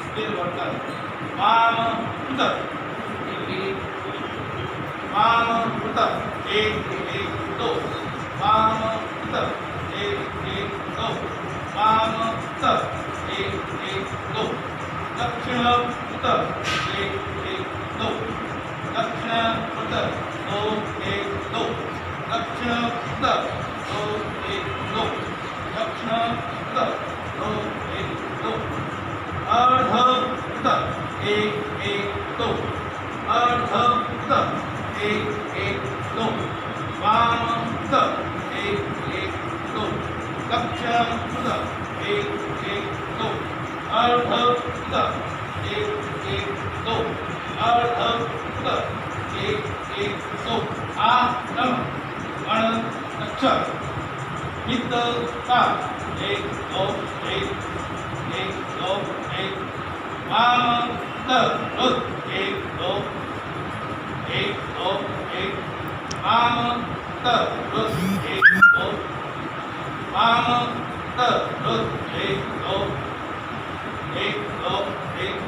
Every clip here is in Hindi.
स्थिर वर्तन वाम उत्तर वाम उत्तर 1 1 2 वाम उत्तर 1 1 2 वाम उत्तर 1 1 2 दक्षिण उत्तर 1 1 2 दक्षिण उत्तर 2 1 2 दक्षिण उत्तर 2 1 2 दक्षिण उत्तर 2 1 2 अर्ध उत्तर 1 1 2 अर्ध उत्तर 1 1 2 वाम उत्तर 1 1 2 दक्षिण उत्तर 1 1 2 अर्ध उत्तर 1 1 2 अर्ध उत्तर 1 1 2 आगम गण अक्षर हित का 1 2 1 1 2 1 वाम उत्तर 1 2 1 2 1 वाम उत्तर 1 2 वाम उत्तर 1 2 1 2 1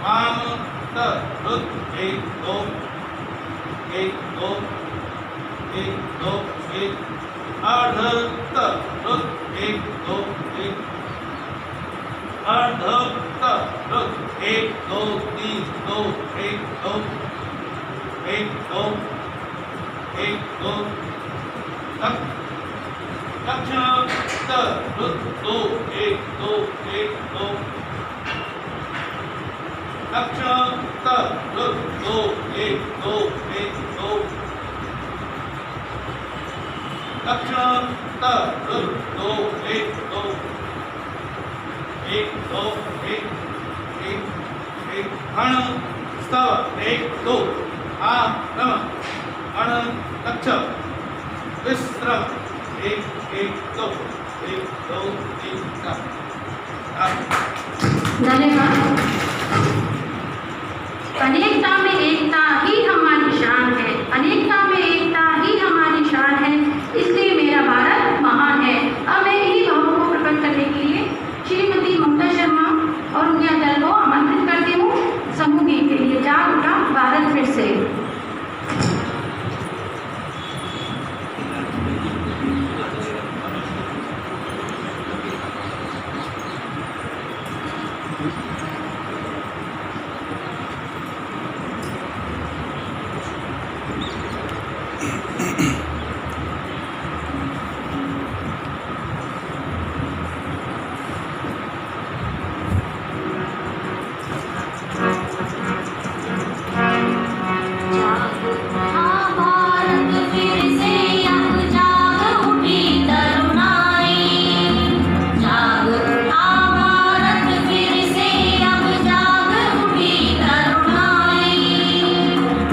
वाम उत्तर 1 2 1 2 1 2 1 अर्ध उत्तर 1 2 1 अर्ध उत्तर 1 2 3 2 1 2 1 2 1 2 दक्षिण उत्तर 2 1 2 1 2 दक्षिण उत्तर 2 1 2 1 2 दक्षिण उत्तर 2 1 2 1 2 1 1 1 गण स्तव 1 2 आगम गण अक्षर विश्रम 1 1 2 1 2 3 4 धन्यवाद। अनेकता में एकता ही हमारी शान है, अनेकता में एकता ही हमारी शान है, इसलिए मेरा भारत महान है। अब मैं इन्हीं भावों को प्रकट करने के लिए श्रीमती ममता शर्मा और उनके दल को आमंत्रित करती हूँ समूह गीत के लिए। जाग उठा भारत फिर से।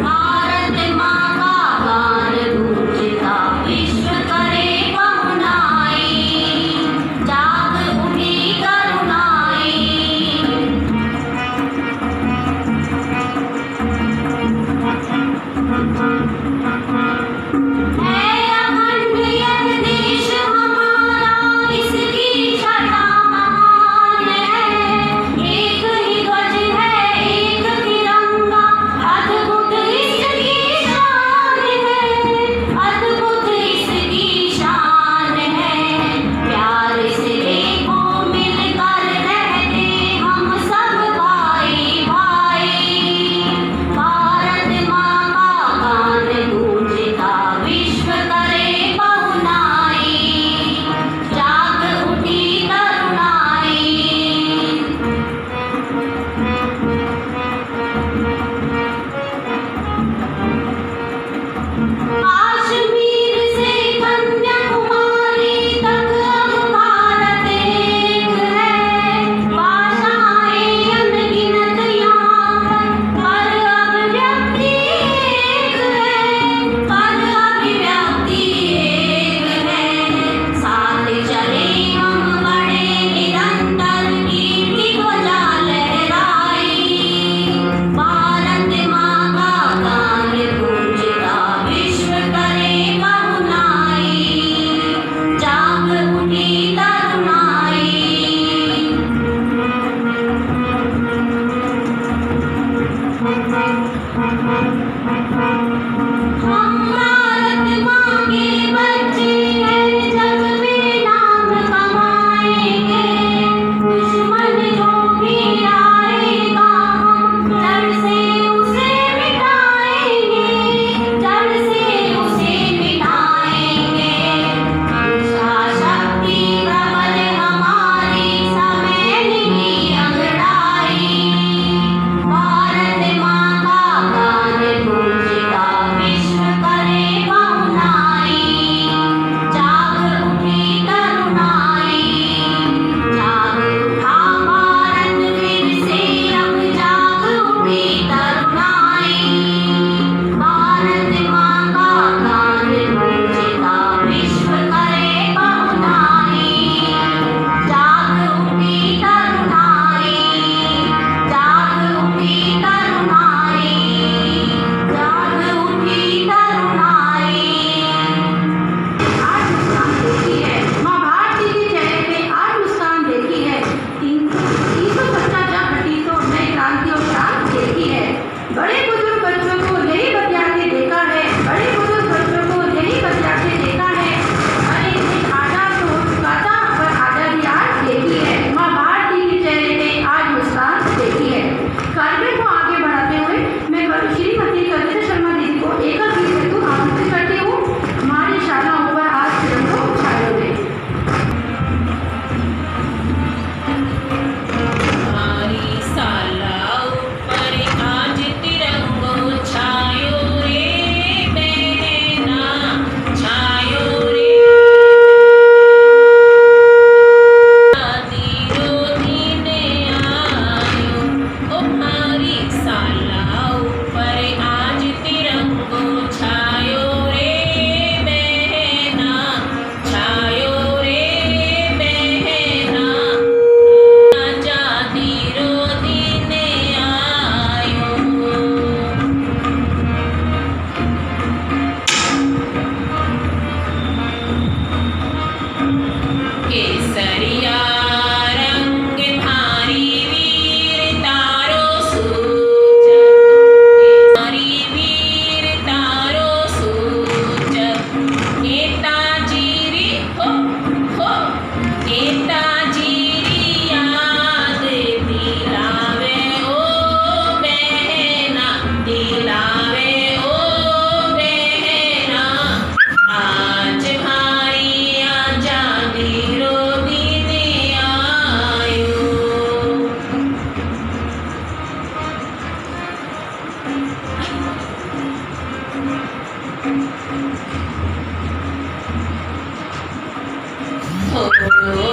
भारत माँ का गान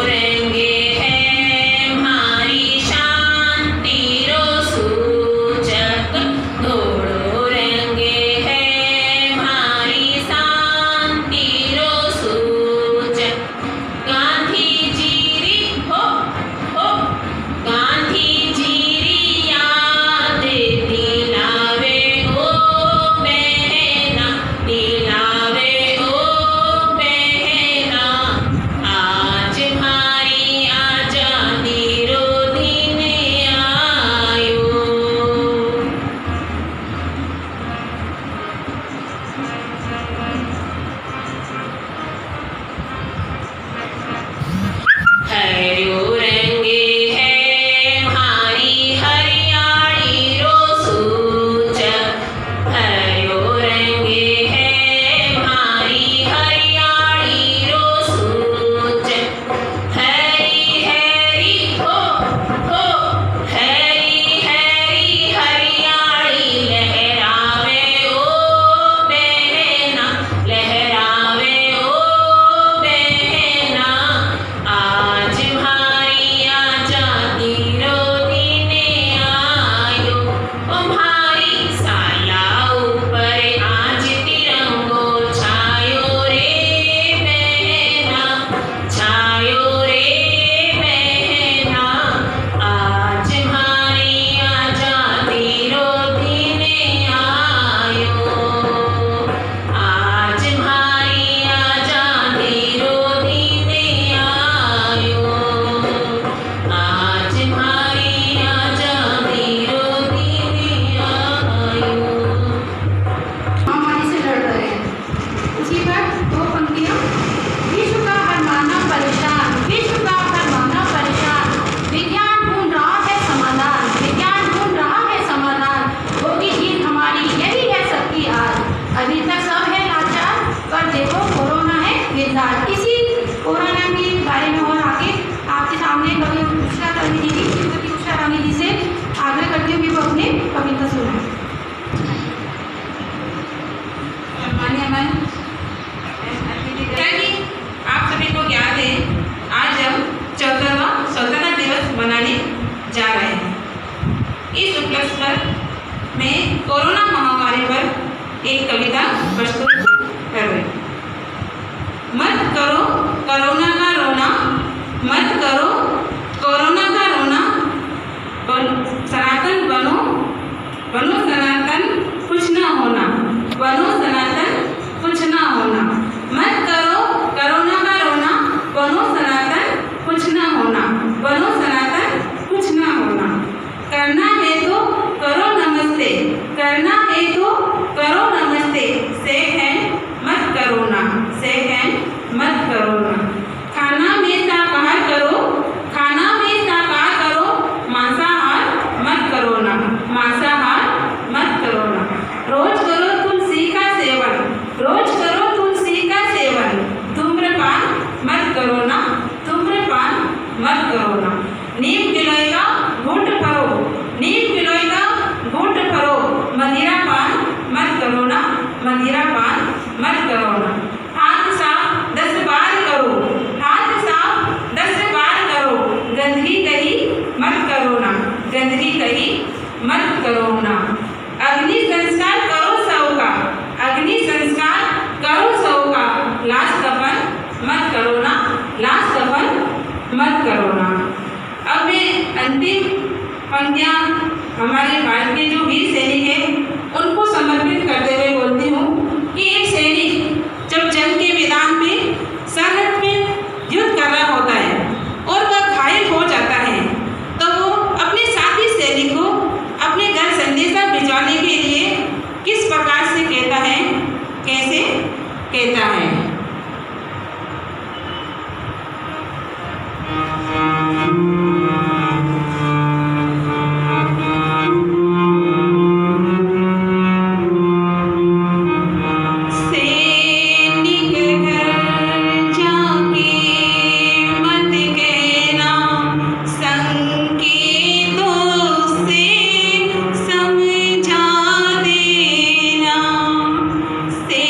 रंगे हैं हमारी शान तीरों सूचक, घोड़ों रंगे हैं हमारी शान तीरों सूचक। गांधी जीरी हो गांधी जीरी याद दिलावे ओ बहना, दिलावे ओ बहना। आज हमारी आजादी रो दिन आयो। हरियो रंगे हैं हमारी हरियाली रो सूचक, हरियो रंगे हैं हमारी हरियाली रो सूचक। हरी हरी हो हरी हरी हरियाली लहरावे ओ बहना, लहरावे ओ बहना। आज हमारी आजादी रो दिन आयो। तुम्हारी साया ऊपर आज तिरंगो छायो रे बहना, छायो रे बहना। आज हमारी आजादी रो दिन आयो। आज हमारी आजादी रो दिन आयो। आज हमारी आजादी रो दिन आयो। महामारी से लड़ रहे हैं। उसी पर दो पंक्तियां। विश्व का हर मानव परेशान, विश्व का हर मानव परेशान। विज्ञान ढूंढ रहा है समाधान, विज्ञान ढूंढ रहा है समाधान। होगी जीत हमारी, यही है सबकी आज। अभी तक सब है लाचार, पर देखो कोरोना है विदार। इसी कोरोना के बारे में और आगे आपके सामने कवि उषा रानी जी, श्रीमती उषा रानी जी से आग्रह करती हूँ कि वो अपने कविता सुनाएं। कि आप सभी को ज्ञात है, आज हम 14वां स्वतंत्रता दिवस मनाने जा रहे हैं। इस उपलक्ष्य पर मैं कोरोना महामारी पर एक कविता प्रस्तुत कर रही हूँ। मत करो कोरोना का रोना, मत करो कोरोना का रोना। सनातन बनो, बनो सनातन, कुछ ना होना, बनो सनातन, कुछ ना होना। मत करो कोरोना का रोना, बनो सनातन, कुछ ना होना, बनो सनातन, कुछ ना होना। करना है तो करो नमस्ते, करना है तो करो नमस्ते। सेक हैंड मत करो ना, सेक हैंड मत करो ना। खाना में शाकाहार करो, खाना में शाकाहार करो। मांसाहार मत करो ना, मांसाहार मत करो ना। रोज करो तुलसी का सेवन, रोज करो तुलसी का सेवन। धूम्रपान मत करो ना, धूम्रपान मत करो ना। नीम गिलोय का घूंट भरो, नीम गिलोय का घूंट भरो। मदिरा पान मत करो ना, मदिरा पान मत करो ना। हाथ साफ 10 बार करो, हाथ साफ 10 बार करो। गंदगी कहीं मत करो ना, गंदगी कहीं मत करो ना। अग्नि संस्कार करो सौ का, अग्नि संस्कार करो सौ का। लाश कफन मत करो ना, लाश कफन मत करो ना। अब मैं अंतिम पंक्तियाँ हमारे भारत के जो वीर सैनिक हैं उनको समर्पित करते हुए बोलती हूँ कि एक सैनिक जब जंग के मैदान में सरहद में युद्ध कर रहा होता है और वह घायल हो जाता है, तो वो अपने साथी सैनिक को अपने घर संदेशा भिजवाने के लिए किस प्रकार से कहता है, कैसे कहता है। से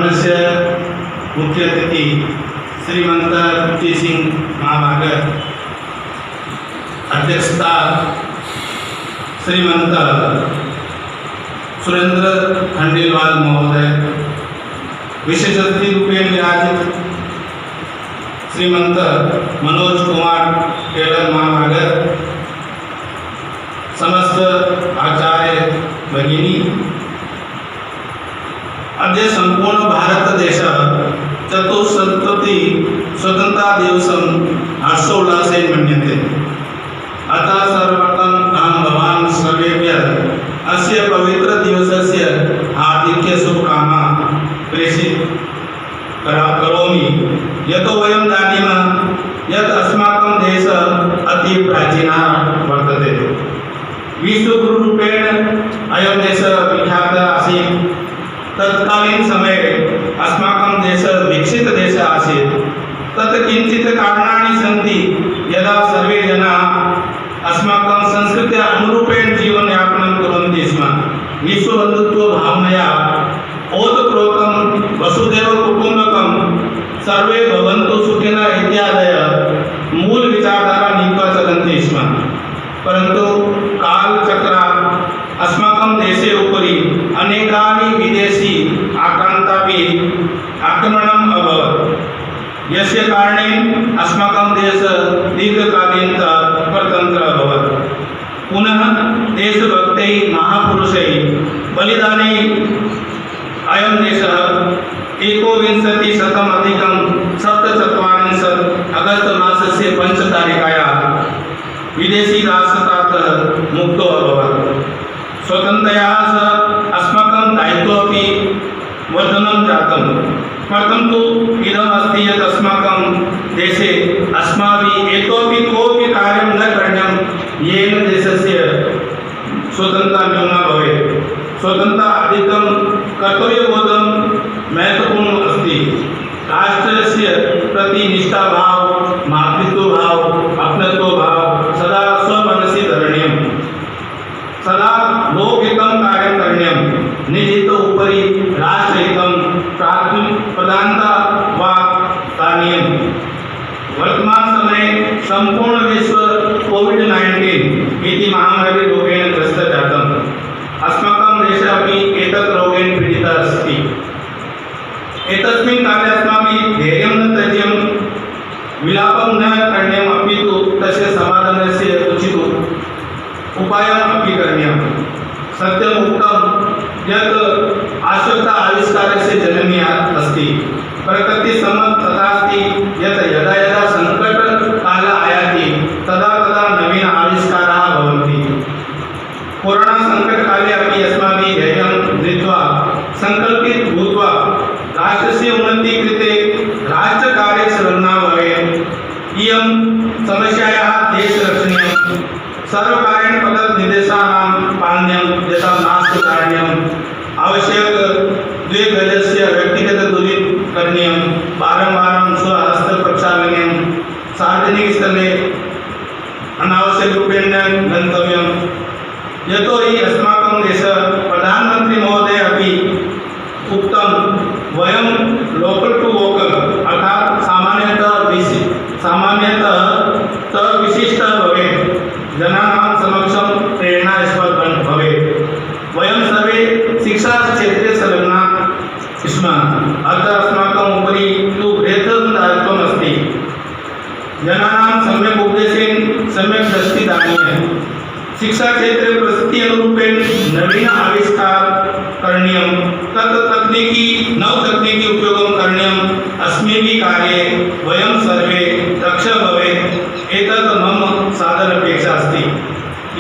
सम्मेलनस्य मुख्य अतिथि श्रीमंत पृथ्वी सिंह महाभाग, अध्यक्षता श्रीमंत सुरेंद्र खंडेलवाल महोदय, विशेष अतिथि रूपेण विराजित श्रीमंत मनोज कुमार टेलर महाभाग, समस्त आचार्य भगिनी, अद्य संपूर्ण भारत देश चतुस्सप्तति स्वतंत्रता दिवसं हर्षोल्लासेन मन्यते। अतः सर्वप्रथम अहं भवान् सर्वेभ्यः अस्य पवित्र दिवसस्य हार्दिक शुभकामनाः करोमि। यतो वयं जानीमः यत् अस्माकं देशः अति प्राचीनः वर्तते। विश्वगुरुरूपेण अयं देशः विख्यातः आसीत्। तत्कालीन समये अस्माकं देशः विकसितदेशः आसीत्। तत् किञ्चित् कारणानि सन्ति यदा सर्वे जनाः अस्माकं संस्कृत्या अनुरूपेण जीवनयापनं कुर्वन्ति स्म। विश्वबन्धुत्वभावनया ओतप्रोतं वसुधैव कुटुम्बकं सर्वे भवन्तु सुखिनः इत्यादयः मूल विचारधारा नीत्वा चलन्ति स्म। परन्तु कालचक्रात् अस्माकं देशे उपरि अनेकानि विदेशी आक्रमणम् अभवत्, यस्य कारणेन अस्माकं देशः दीर्घकालीनतः परतन्त्रः अभवत्। पुनः देशभक्तैः महापुरुषैः बलिदानैः अयं देशः 1947 अगस्त मासस्य 5 तारिकायां विदेशी राष्ट्रतात् मुक्तो अभवत्। स्वतन्त्रतया सह अस्माकं दायित्वमपि वर्धनं जातं। परन्तु इदम् अस्ति यत् अस्माकं देशे अस्माभिः इतोपि कोऽपि कार्यं न करणीयं येन देशस्य स्वतन्त्रता न्यूना भवेत्। स्वतन्त्रता अधिकं कर्तव्यबोधं महत्वपूर्णम् अस्ति। राष्ट्रस्य प्रति निष्ठाभाव, मातृत्वभाव, अपनत्वभाव सदा स्वमनसि धरणीयम्। सदा लोकहितं कार्यं करणीयं। निजहितः उपरि राष्ट्रहितं प्रधानता वा स्थानीयम्। वर्तमान समये संपूर्ण विश्व कोविड-19 इति महामारीरोगेण ग्रस्तः जातम्। अस्माकं देशः अपि एतत् रोगेण पीडितः अस्ति। एतस्मिन् काले अस्माभिः धैर्यं न त्यज्यं, विलापं न करणीयम्, अपि तु तस्य समाधानस्य उचित उपायम् अपि करणीयम्। सत्यम् उक्तं यत् आश्वत्ता आविष्कारस्य जननी अस्ति। प्रकृतिसम्मतं तथास्ति यत् यदा यदा सङ्कटकालः आयाति तदा तदा नवीन आविष्काराः भवन्ति। कोरोना सङ्कटकाले अपि अस्माभिः धैर्यं धृत्वा सङ्कल्पित भूत्वा राष्ट्रस्य उन्नतिः कृते राष्ट्रकार्ये संलग्ना भवेत्। इयं समस्यायाः देशरक्षणीयं। सर्वकारेण प्रदत्तनिर्देशानां पालनं यथा मास्क धारणीयम्, आवश्यक 2 गजस्य व्यक्तिगतदूरीं करणीयं, वारं स्वहस्तप्रक्षालनीयं, सार्वजनिकस्थले अनावश्यकरूपेण न गन्तव्यम्। यतोहि अस्माकं देशः प्रधानमन्त्री महोदय अपि उक्तं वयं लोकल टू वोकल अर्थात सामान्यतः विशिष्टः भवेत्, जनानां समक्षं प्रेरणास्पदं भवेत्। वयं सर्वे शिक्षाक्षेत्रे संलग्नाः स्म। अतः अस्माकम् उपरि तु बृहत् दायित्वम् अस्ति। जनानां सम्यक् उपदेशेन सम्यक् दृष्टिः दानीया। शिक्षाक्षेत्रे परिस्थिति अनुरूपेण नवीन आविष्कार करणीयं। नवतकनीकी उपयोगं करणीयम्। अस्मिन् कार्ये वयं सर्वे दक्षः भवेत्। एतत् मम सादरपेक्षा अस्ति।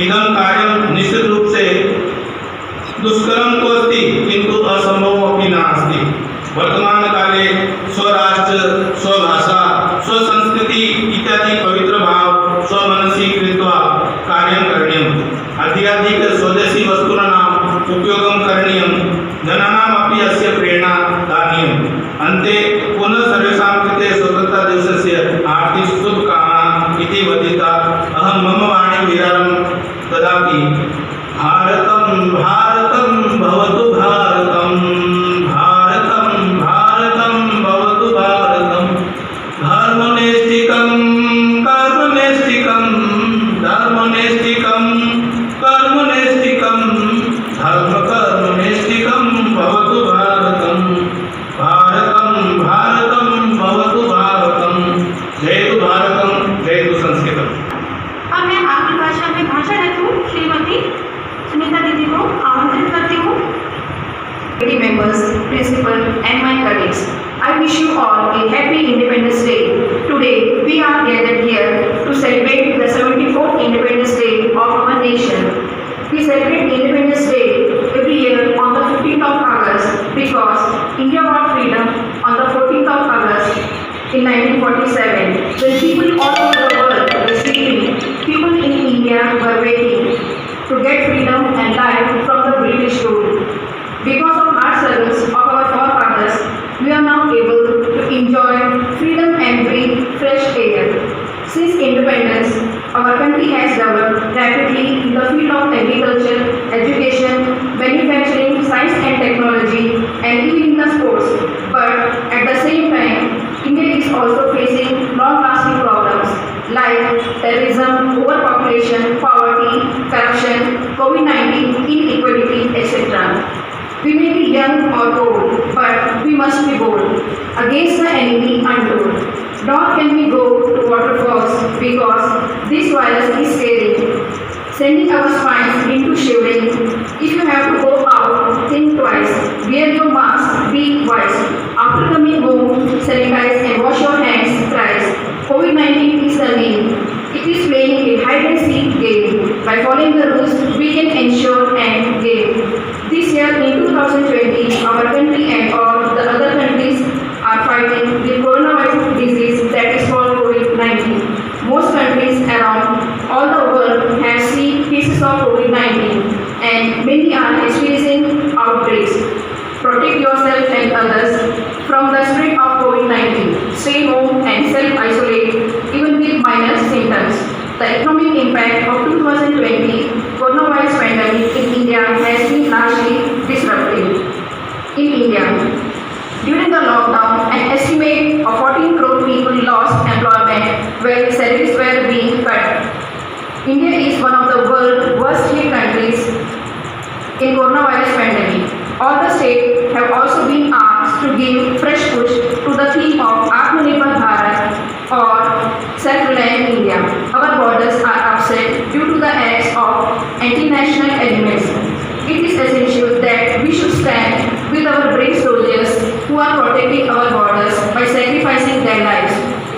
इदं कार्यं निश्चितरूप से दुष्करं तु अस्ति, किन्तु असम्भवमपि नास्ति। वर्तमानकाले स्वराष्ट्र, स्वभाषा, स्वसंस्कृति इत्यादि पवित्रभाव स्वमनसि कृत्वा कार्यं करणीयम्। अधिकाधिक स्वदेशी वस्तूनाम् उपयोगं करणीयं। जनानामपि अस्य प्रेरणा दानीयम्। अन्ते पुनः सर्वेषां कृते स्वतन्त्रता दिवसस्य हार्दिक शुभकामनाः इति वदित्वा अहं मम वाणी विरामं ददामि। भारतं भारतं भवतु भारतं भारतं भारतं। committee members, principal, and my colleagues. I wish you all a happy Independence Day. Today, we are gathered here to celebrate the 74th Independence Day of our nation. We celebrate Independence Day every year on the 15th of August because India got freedom on the 14th of August in 1947. When people all over the world were sleeping, people in India were waiting to get freedom and life from the British rule. Because of hard struggles of our forefathers, we are now able to enjoy freedom and breathe fresh air. Since independence, our country has developed rapidly in the field of agriculture, education, manufacturing, science and technology, and even in the sports. But at the same time, India is also facing long-lasting problems like terrorism, overpopulation, poverty, corruption, COVID-19, inequality, etc. We may be young or old, but we must be bold against the enemy untold. Nor can we go to waterfalls because this virus is scary, sending our spines into shivering. If you have to go out, think twice. Wear your mask, be wise. After coming home, sanitize and wash your hands thrice. COVID-19 is the name. It is playing a hide and seek game. By following the rules, we can ensure and gain. This year in 2020, our country and all the other countries are fighting the coronavirus disease that is called COVID-19. Most countries around all the world have seen cases of COVID-19 and many are experiencing outbreaks. Protect yourself and others from the spread of COVID-19. Stay home and self-isolate even with minor symptoms. The economic impact of 2020 coronavirus pandemic in India has been largely disruptive. In India, during the lockdown, an estimate of 14 crore people lost employment where salaries were being cut. India is one of the world's worst hit countries in coronavirus pandemic. All the states have also been asked to give fresh push to the theme of Atmanirbhar Bharat or self-reliant India. Our borders are upset due to the acts of anti-national elements. It is essential that we should stand with our brave soldiers who are protecting our borders by sacrificing their lives.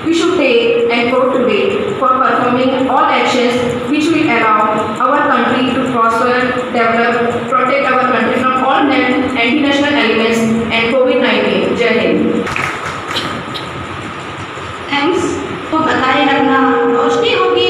We should take and vote today for performing all actions which will allow our country to prosper, develop, protect our country from all anti-national elements and COVID-19. Jai Hind. Thanks. तो बताए रखना, रोशनी होगी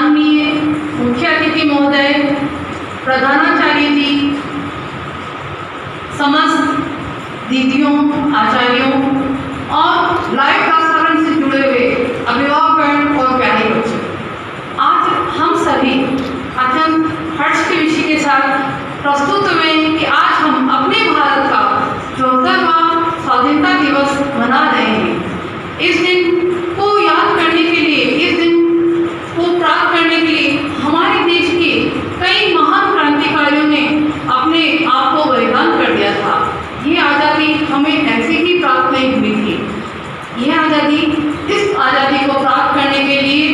माननीय मुख्य अतिथि महोदय, प्रधानाचार्य जी, समस्त दीदियों, आचार्यों और लाइव प्रसारण से जुड़े हुए अभिभावक और प्यारे बच्चों, आज हम सभी अत्यंत हर्ष के विषय के साथ प्रस्तुत हुए कि आज हम अपने भारत का 74वां स्वाधीनता दिवस मना रहे हैं। इस दिन को याद करने के लिए, इस दिन को प्राप्त करने के लिए हमारे देश के कई महान क्रांतिकारियों ने अपने आप को बलिदान कर दिया था। ये आज़ादी हमें ऐसे ही प्राप्त नहीं हुई थी। यह आज़ादी, इस आज़ादी को प्राप्त करने के लिए,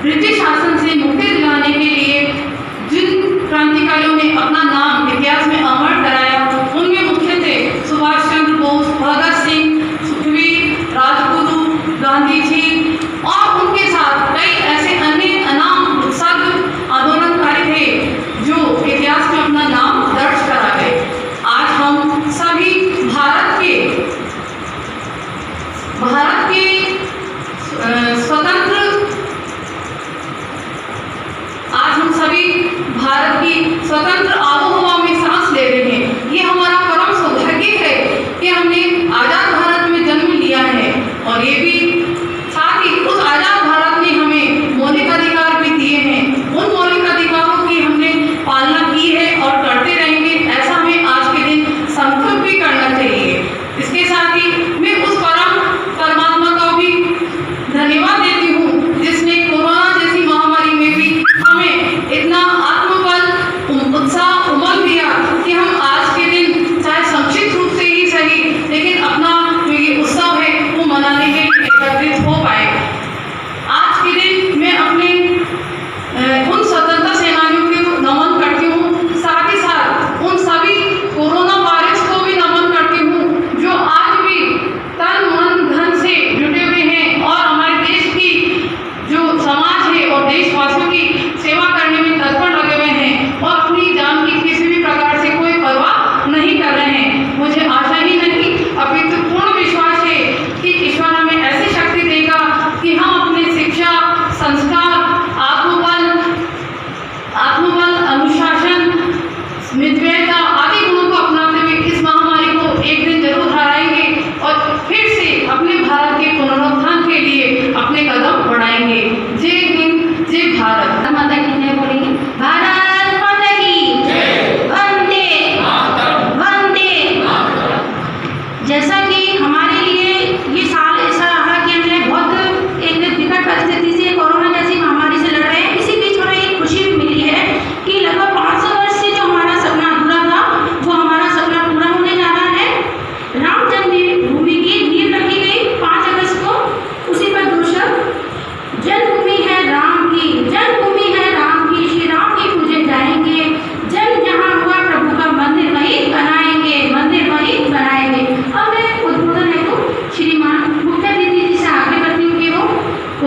ब्रिटिश शासन से मुक्ति दिलाने के लिए जिन क्रांतिकारियों ने अपना नाम इतिहास में अमर कराया, उनमें मुख्य थे सुभाष चंद्र बोस, भगत सिंह, सुखदेव, राजगुरु, गांधी जी और उनके साथ कई ऐसे अन्य अनाम उत्साह आंदोलनकारी थे जो इतिहास में अपना नाम दर्ज करा गए। आज हम सभी भारत के स्वतंत्र, आज हम सभी भारत की स्वतंत्र आबोहवा में सांस ले रहे हैं। ये हमारा परम सौभाग्य है कि हमने आज़ाद भारत में जन्म लिया है और ये भी साथ ही उस आज़ाद भारत ने हमें मौलिक अधिकार भी दिए हैं। उन मौलिक अधिकारों की हमने पालना की है और करते रहेंगे, ऐसा हमें आज के दिन संकल्प भी करना चाहिए। इसके साथ ही मैं उस परमात्मा का भी धन्यवाद देती हूँ जिसने कोरोना जैसी महामारी में भी हमें इतना आत्मबल, उत्साह, उमंग दिया कि हम आज के दिन चाहे संक्षिप्त रूप से ही सही, लेकिन अपना जो ये उत्सव है वो मनाने के लिए एकत्रित हो पाए। आज के दिन मैं अपने उन स्वतंत्रता सेनानियों को नमन करती हूँ, साथ ही साथ उन सभी कोरोना वायरस को भी नमन करती हूँ जो आज भी तन मन धन से जुटे हुए हैं और हमारे देश की जो समाज है और देशवासियों की सेवा करने में तत्पर लगे हुए हैं और अपनी जान की किसी भी प्रकार से कोई परवाह नहीं कर रहे हैं। मुझे आशा ही नहीं, अपितु पूर्ण विश्वास है कि ईश्वर हमें ऐसी शक्ति देगा कि हम अपनी शिक्षा, संस्कार, आत्मबल, अनुशासन, मितव्ययता आदि गुणों को अपनाते हुए इस महामारी को एक दिन जरूर हराएंगे और फिर से अपने भारत के पुनरुत्थान के लिए अपने कदम बढ़ाएंगे। जय हिंद, जय भारत माता की जय बोलेंगे। भारत माता की वंदे वंदे। जैसा कि हमारे लिए ये साल ऐसा रहा कि हमने बहुत एक विकट परिस्थिति से, कोरोना जैसी महामारी से लड़ रहे हैं। इसी बीच हमें एक खुशी भी मिली है कि लगभग 500 वर्ष से जो हमारा सपना अधूरा था वो हमारा सपना पूरा होने जा रहा है। राम जन्मभूमि की नींव रखी गई 5 अगस्त को। उसी पर दूसरा जन्मभूमि है राम की, जन्मभूमि है राम की, श्री राम की पूजे जाएंगे। जन्म जहाँ हुआ प्रभु का मंदिर वही बनाएंगे, मंदिर वही बनाएंगे। अब मैं उद्बोधन है तो श्रीमान मुख्य अतिथि जी से आगे करती हूँ कि वो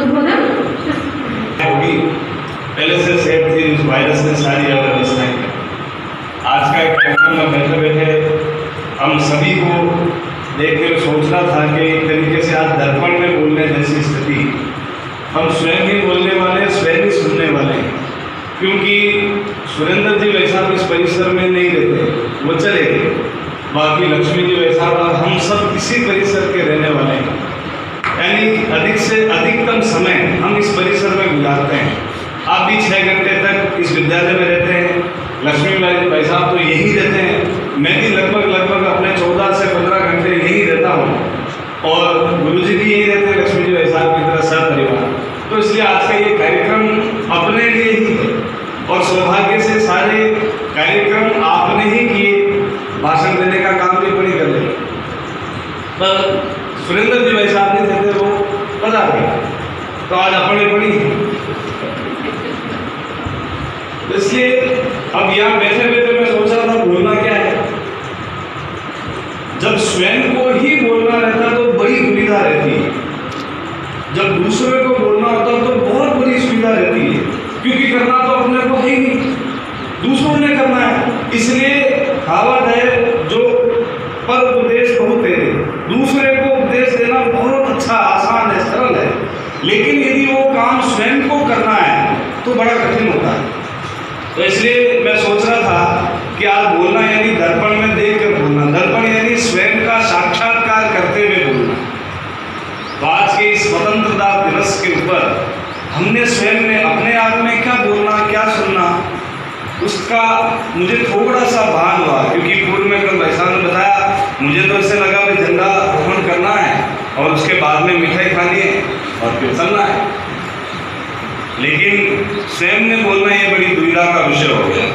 उद्बोधन होगी। पहले से सेफ थी, उस वायरस ने सारी अव्यवस्थाएं। आज का एक कार्यक्रम में बैठे बैठे हम सभी को देख कर सोचना था कि एक तरीके से आज दर्पण में बोलने जैसी स्थिति, हम स्वयं ही बोलने वाले, स्वयं ही सुनने वाले, क्योंकि सुरेंद्र जी वैसा इस परिसर में नहीं रहते, वो चले गए। बाकी लक्ष्मी जी वैसा, हम सब इसी परिसर के रहने वाले हैं, यानी अधिक से अधिकतम समय हम इस परिसर में गुजारते हैं। आप भी 6 घंटे तक इस विद्यालय में रहते हैं, लक्ष्मी भाई साहब तो यही रहते हैं, मैं भी लगभग अपने 14 से 15 घंटे यही रहता हूँ और गुरुजी भी यही रहते हैं, लक्ष्मी जी भाई साहब की तरह सब परिवार। तो इसलिए आज का ये कार्यक्रम अपने लिए ही है और सौभाग्य से सारे कार्यक्रम आपने ही किए, भाषण देने का काम भी बड़ी कर रहे। पर सुरेंद्र जी भाई साहब नहीं थे, वो बता गए, तो आज अपने बड़ी। इसलिए अब यहाँ बैठे बैठे मैं सोच रहा था बोलना क्या है। जब स्वयं को ही बोलना रहता तो बड़ी दुविधा रहती है, जब दूसरे को बोलना होता तो बहुत बड़ी सुविधा रहती है, क्योंकि करना तो अपने को है ही, दूसरों ने करना है। इसलिए कहावत है जो पर उपदेश बहुत है, दूसरे को उपदेश देना बहुत अच्छा, आसान है, सरल है, लेकिन यदि वो काम स्वयं को करना तो इसलिए मैं सोच रहा था कि आज बोलना यानी दर्पण में देख कर बोलना, दर्पण यानी स्वयं का साक्षात्कार करते हुए बोलना। तो आज के इस स्वतंत्रता दिवस के ऊपर हमने स्वयं में अपने आप में क्या बोलना, क्या सुनना, उसका मुझे थोड़ा सा भान हुआ। क्योंकि पूर्व में कल भाई साहब ने बताया, मुझे तो ऐसे लगा भाई झंडा रोहण करना है और उसके बाद में मिठाई खानी है और फिर चलना है, लेकिन स्वयं ने बोलना ये बड़ी दुविधा का विषय हो गया।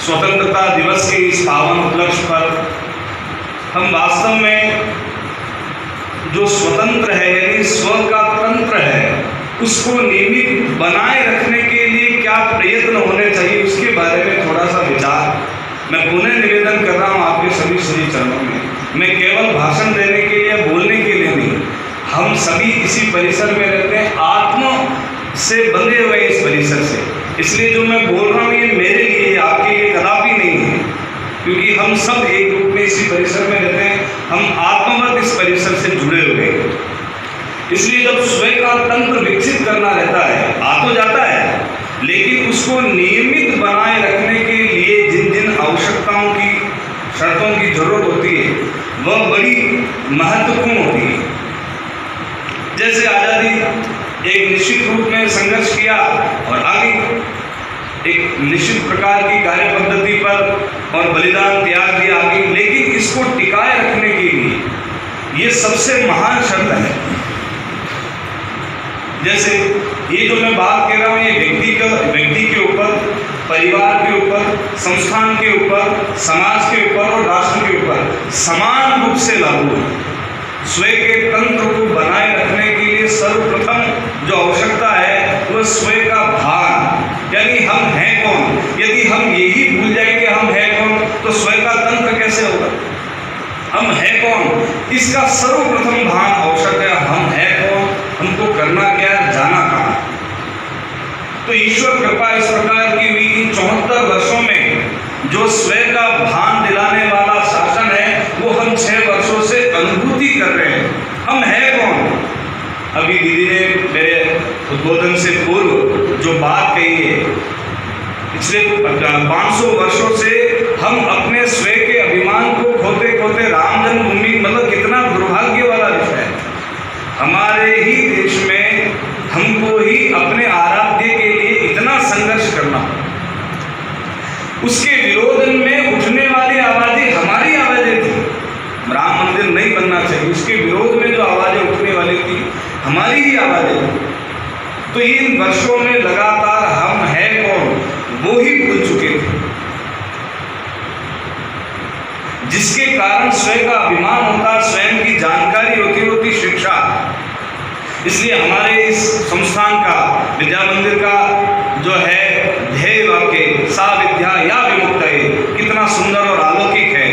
स्वतंत्रता दिवस के इस पावन उपलक्ष्य पर हम वास्तव में जो स्वतंत्र है यानी स्व का तंत्र है, उसको नियमित बनाए रखने के लिए क्या प्रयत्न होने चाहिए, उसके बारे में थोड़ा सा विचार मैं पुनः निवेदन कर रहा हूँ आपके सभी श्री चरणों में। मैं केवल भाषण देने के लिए, बोलने के लिए नहीं, हम सभी इसी परिसर में रहते हैं, आत्मा से बंधे हुए इस परिसर से। इसलिए जो मैं बोल रहा हूँ ये मेरे लिए, आपके लिए कदापि नहीं है, क्योंकि हम सब एक रूप में इसी परिसर में रहते हैं, हम आत्मवत इस परिसर से जुड़े हुए हैं। इसलिए जब स्वयं का तंत्र विकसित करना रहता है, आ तो जाता है, लेकिन उसको नियमित बनाए रखने के लिए जिन जिन आवश्यकताओं की, शर्तों की जरूरत होती है वह बड़ी महत्वपूर्ण होती है। जैसे आज़ादी एक निश्चित रूप में संघर्ष किया और आगे एक निश्चित प्रकार की कार्य पद्धति पर और बलिदान त्याग दिया आगे, लेकिन इसको टिकाए रखने के लिए ये सबसे महान शर्त है। जैसे ये जो मैं बात कह रहा हूँ ये व्यक्ति के ऊपर, परिवार के ऊपर, संस्थान के ऊपर, समाज के ऊपर और राष्ट्र के ऊपर समान रूप से लागू है। स्वयं के तंत्र को बनाए रखने के लिए सर्वप्रथम जो आवश्यकता है वह स्वयं का भान, यानी हम हैं कौन। यदि हम यही भूल जाएंगे हम हैं कौन, तो स्वयं का तंत्र कैसे होगा। हम हैं कौन, इसका सर्वप्रथम भान आवश्यक है। हम हैं कौन, हमको करना क्या, जाना कहाँ। तो ईश्वर कृपा इस प्रकार की हुई इन 74 वर्षों में जो स्वयं का भान दिलाने वाला शासन है वो हम 6 वर्षों से अनुभूति कर रहे हैं। हम हैं कौन। अभी दीदी ने मेरे उद्बोधन से पूर्व जो बात कही है, पिछले 500 वर्षों से हम अपने स्वयं के अभिमान को खोते खोते राम जन्मभूमि, मतलब कितना दुर्भाग्य वाला विषय है। हमारे ही देश में हमको ही अपने आराध्य के लिए इतना संघर्ष करना, उसके विरोध में उठने वाली आवाजें हमारी आवाजें थी। राम मंदिर नहीं बनना चाहिए, उसके विरोध में जो आवाजें उठने वाली थी हमारी ही आवाजें थी। तो इन वर्षों में लगातार हम हैं कौन वो ही भूल चुके थे, जिसके कारण स्वयं का अभिमान होता, स्वयं की जानकारी होती शिक्षा। इसलिए हमारे इस संस्थान का, विद्या मंदिर का जो है ध्येय वाक्य सा विद्या या विमुक्त है, कितना सुंदर और अलौकिक है,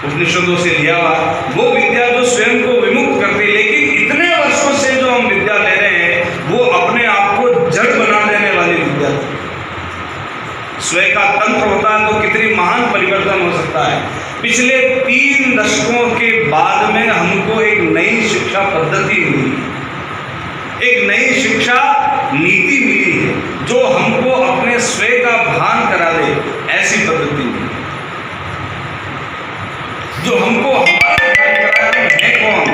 उपनिषदों से लिया हुआ वो विद्या जो स्वयं को विमुक्त करती। लेकिन इतने वर्षों से जो हम विद्या ले रहे हैं वो अपने आप को जड़ बना देने वाली विद्या। स्वयं का तंत्र होता है तो कितनी महान परिवर्तन हो सकता है। पिछले 3 दशकों के बाद में हमको एक नई शिक्षा पद्धति मिली, एक नई शिक्षा नीति मिली है जो हमको अपने स्वयं का भान करा दे। ऐसी पद्धति मिली जो हमको हमारा भान कराया, हम हैं कौन,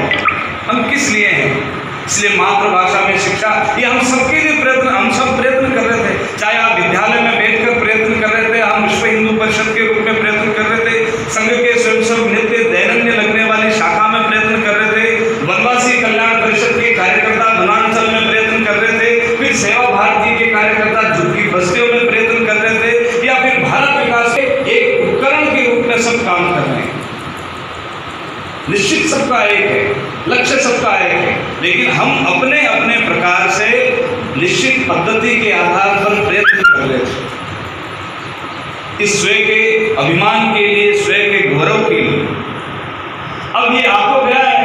हम किस लिए हैं। इसलिए मातृभाषा में शिक्षा ये हम सबके लिए प्रयत्न, हम सब प्रयत्न कर रहे थे। चाहे आप विद्यालय में बैठकर प्रयत्न कर रहे थे, हम विश्व हिंदू परिषद के रूप में प्रयत्न कर रहे थे, संघ के स्वयंसेवक नित्य दैनंदिन लगने वाली शाखा में प्रयत्न कर रहे थे, वनवासी कल्याण परिषद के कार्यकर्ता वनांचल में प्रयत्न कर रहे थे, फिर सेवा भारती के कार्यकर्ता झुग्गी बस्तियों में प्रयत्न कर रहे थे, या फिर भारत विकास के एक उपकरण के रूप में सब काम कर रहे हैं। निश्चित सबका एक है, लक्ष्य सबका एक है, लेकिन हम अपने अपने प्रकार से निश्चित पद्धति के आधार पर प्रयत्न कर रहे थे इस स्वयं के अभिमान के लिए, स्वयं के गौरव के लिए। अब ये आ तो गया है,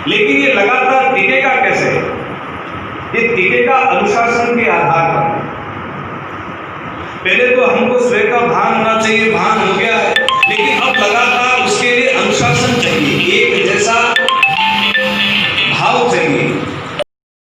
लेकिन ये लगातार टिकेगा कैसे। ये टिकेगा अनुशासन के आधार पर। पहले तो हमको स्वयं का भान होना चाहिए, भान हो गया है,